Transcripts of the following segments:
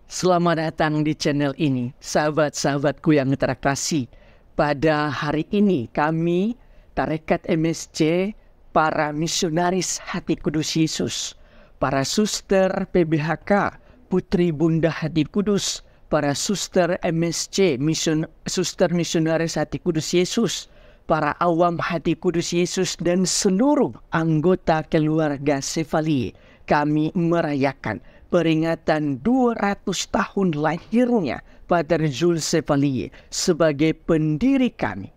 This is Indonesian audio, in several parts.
Selamat datang di channel ini, sahabat-sahabatku yang terkasih. Pada hari ini kami, Tarekat MSC, para misionaris Hati Kudus Yesus, para suster PBHK, Putri Bunda Hati Kudus, para suster MSC, suster misionaris Hati Kudus Yesus, para awam Hati Kudus Yesus, dan seluruh anggota keluarga Sevalie, kami merayakan peringatan 200 tahun lahirnya Pater Jules Sevalie sebagai pendiri kami.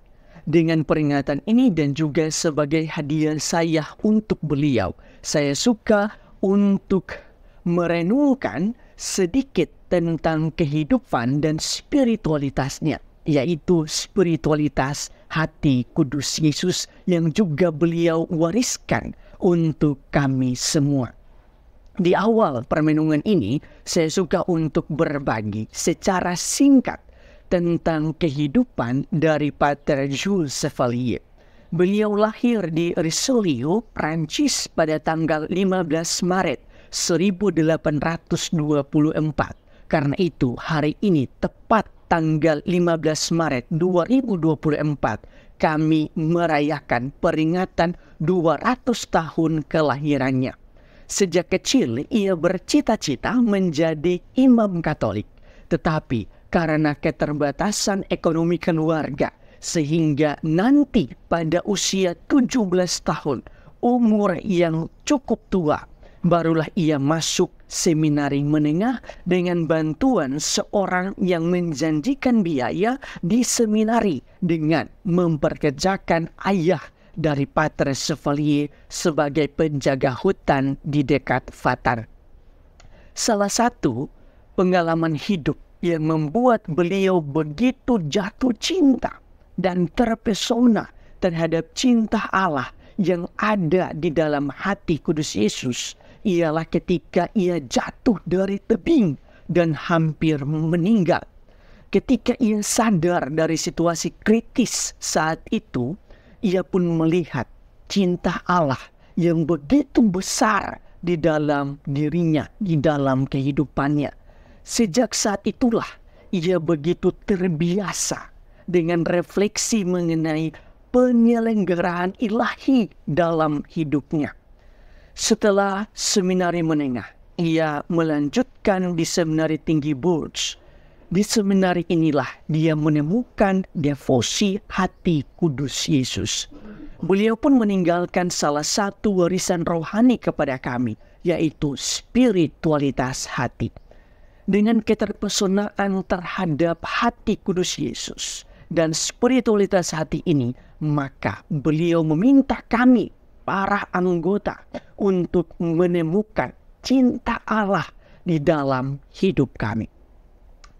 Dengan peringatan ini dan juga sebagai hadiah saya untuk beliau, saya suka untuk merenungkan sedikit tentang kehidupan dan spiritualitasnya, yaitu spiritualitas Hati Kudus Yesus yang juga beliau wariskan untuk kami semua. Di awal permenungan ini, saya suka untuk berbagi secara singkat tentang kehidupan dari Pater Jules Sevalie. Beliau lahir di Richelieu, Prancis pada tanggal 15 Maret 1824. Karena itu, hari ini tepat tanggal 15 Maret 2024, kami merayakan peringatan 200 tahun kelahirannya. Sejak kecil ia bercita-cita menjadi imam Katolik, tetapi karena keterbatasan ekonomi keluarga, sehingga nanti pada usia 17 tahun, umur yang cukup tua, barulah ia masuk seminari menengah dengan bantuan seorang yang menjanjikan biaya di seminari dengan memperkerjakan ayah dari Pater Sevalie sebagai penjaga hutan di dekat Vatar. Salah satu pengalaman hidup yang membuat beliau begitu jatuh cinta dan terpesona terhadap cinta Allah yang ada di dalam Hati Kudus Yesus ialah ketika ia jatuh dari tebing dan hampir meninggal. Ketika ia sadar dari situasi kritis saat itu, ia pun melihat cinta Allah yang begitu besar di dalam dirinya, di dalam kehidupannya. Sejak saat itulah ia begitu terbiasa dengan refleksi mengenai penyelenggaraan ilahi dalam hidupnya. Setelah seminari menengah, ia melanjutkan di seminari tinggi Bourges. Di seminari inilah dia menemukan devosi Hati Kudus Yesus. Beliau pun meninggalkan salah satu warisan rohani kepada kami, yaitu spiritualitas hati. Dengan keterpesonaan terhadap Hati Kudus Yesus dan spiritualitas hati ini, maka beliau meminta kami, para anggota, untuk menemukan cinta Allah di dalam hidup kami.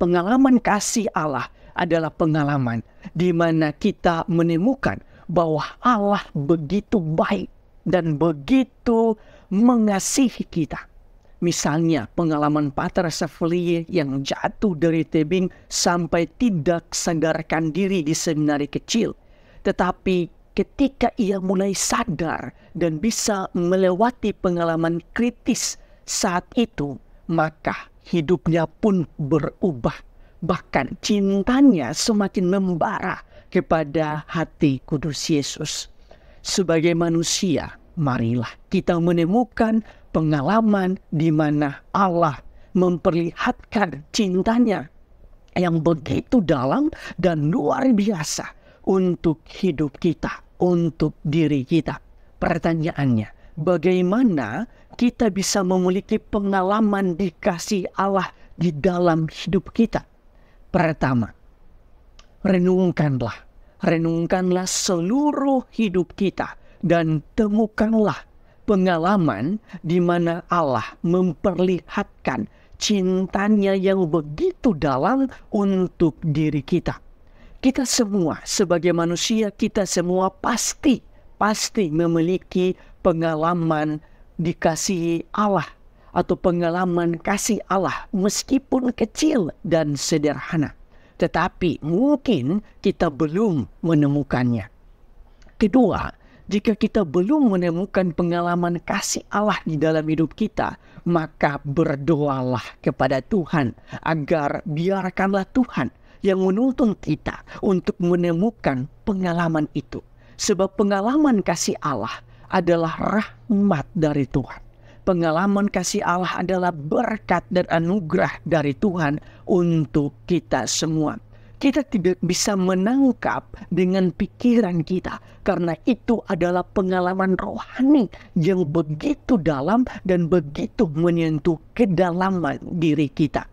Pengalaman kasih Allah adalah pengalaman di mana kita menemukan bahwa Allah begitu baik dan begitu mengasihi kita. Misalnya pengalaman Pater Sevalie yang jatuh dari tebing sampai tidak sadarkan diri di seminari kecil. Tetapi ketika ia mulai sadar dan bisa melewati pengalaman kritis saat itu, maka hidupnya pun berubah. Bahkan cintanya semakin membara kepada Hati Kudus Yesus. Sebagai manusia, marilah kita menemukan pengalaman di mana Allah memperlihatkan cintanya yang begitu dalam dan luar biasa untuk hidup kita, untuk diri kita. Pertanyaannya, bagaimana kita bisa memiliki pengalaman dikasih Allah di dalam hidup kita? Pertama, renungkanlah seluruh hidup kita dan temukanlah pengalaman di mana Allah memperlihatkan cintanya yang begitu dalam untuk diri kita. Kita semua sebagai manusia, kita semua pasti memiliki pengalaman dikasihi Allah atau pengalaman kasih Allah meskipun kecil dan sederhana. Tetapi mungkin kita belum menemukannya. Kedua, jika kita belum menemukan pengalaman kasih Allah di dalam hidup kita, maka berdoalah kepada Tuhan agar biarkanlah Tuhan yang menuntun kita untuk menemukan pengalaman itu. Sebab pengalaman kasih Allah adalah rahmat dari Tuhan. Pengalaman kasih Allah adalah berkat dan anugerah dari Tuhan untuk kita semua. Kita tidak bisa menangkap dengan pikiran kita, karena itu adalah pengalaman rohani yang begitu dalam dan begitu menyentuh kedalaman diri kita.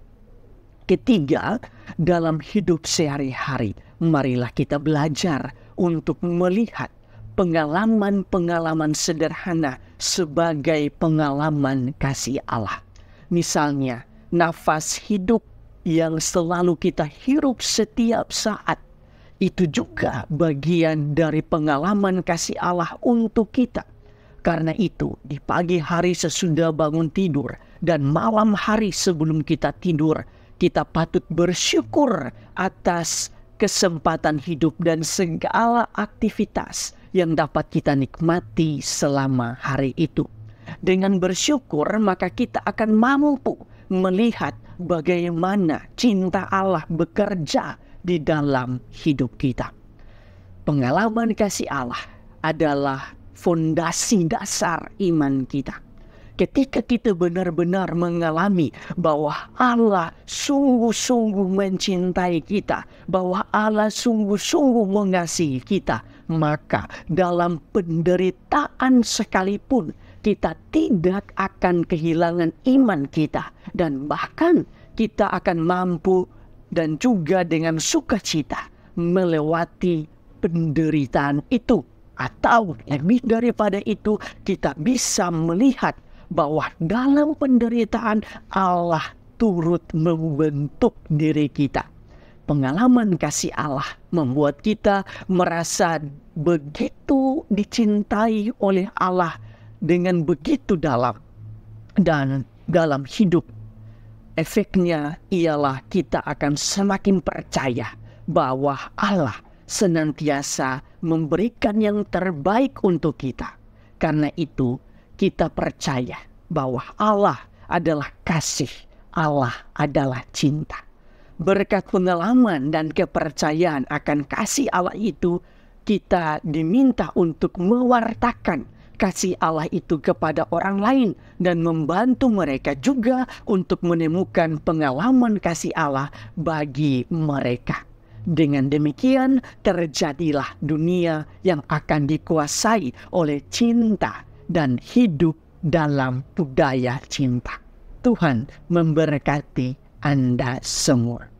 Ketiga, dalam hidup sehari-hari, marilah kita belajar untuk melihat pengalaman-pengalaman sederhana sebagai pengalaman kasih Allah. Misalnya, nafas hidup yang selalu kita hirup setiap saat, itu juga bagian dari pengalaman kasih Allah untuk kita. Karena itu, di pagi hari sesudah bangun tidur dan malam hari sebelum kita tidur, kita patut bersyukur atas kesempatan hidup dan segala aktivitas yang dapat kita nikmati selama hari itu. Dengan bersyukur, maka kita akan mampu melihat bagaimana cinta Allah bekerja di dalam hidup kita. Pengalaman kasih Allah adalah fondasi dasar iman kita. Ketika kita benar-benar mengalami bahwa Allah sungguh-sungguh mencintai kita, bahwa Allah sungguh-sungguh mengasihi kita, maka dalam penderitaan sekalipun kita tidak akan kehilangan iman kita, dan bahkan kita akan mampu dan juga dengan sukacita melewati penderitaan itu. Atau lebih daripada itu, kita bisa melihat bahwa dalam penderitaan Allah turut membentuk diri kita. Pengalaman kasih Allah membuat kita merasa begitu dicintai oleh Allah dengan begitu dalam. Dan dalam hidup, efeknya ialah kita akan semakin percaya bahwa Allah senantiasa memberikan yang terbaik untuk kita. Karena itu, kita percaya bahwa Allah adalah kasih, Allah adalah cinta. Berkat pengalaman dan kepercayaan akan kasih Allah itu, kita diminta untuk mewartakan kasih Allah itu kepada orang lain dan membantu mereka juga untuk menemukan pengalaman kasih Allah bagi mereka. Dengan demikian, terjadilah dunia yang akan dikuasai oleh cinta dan hidup dalam budaya cinta. Tuhan memberkati Anda semua.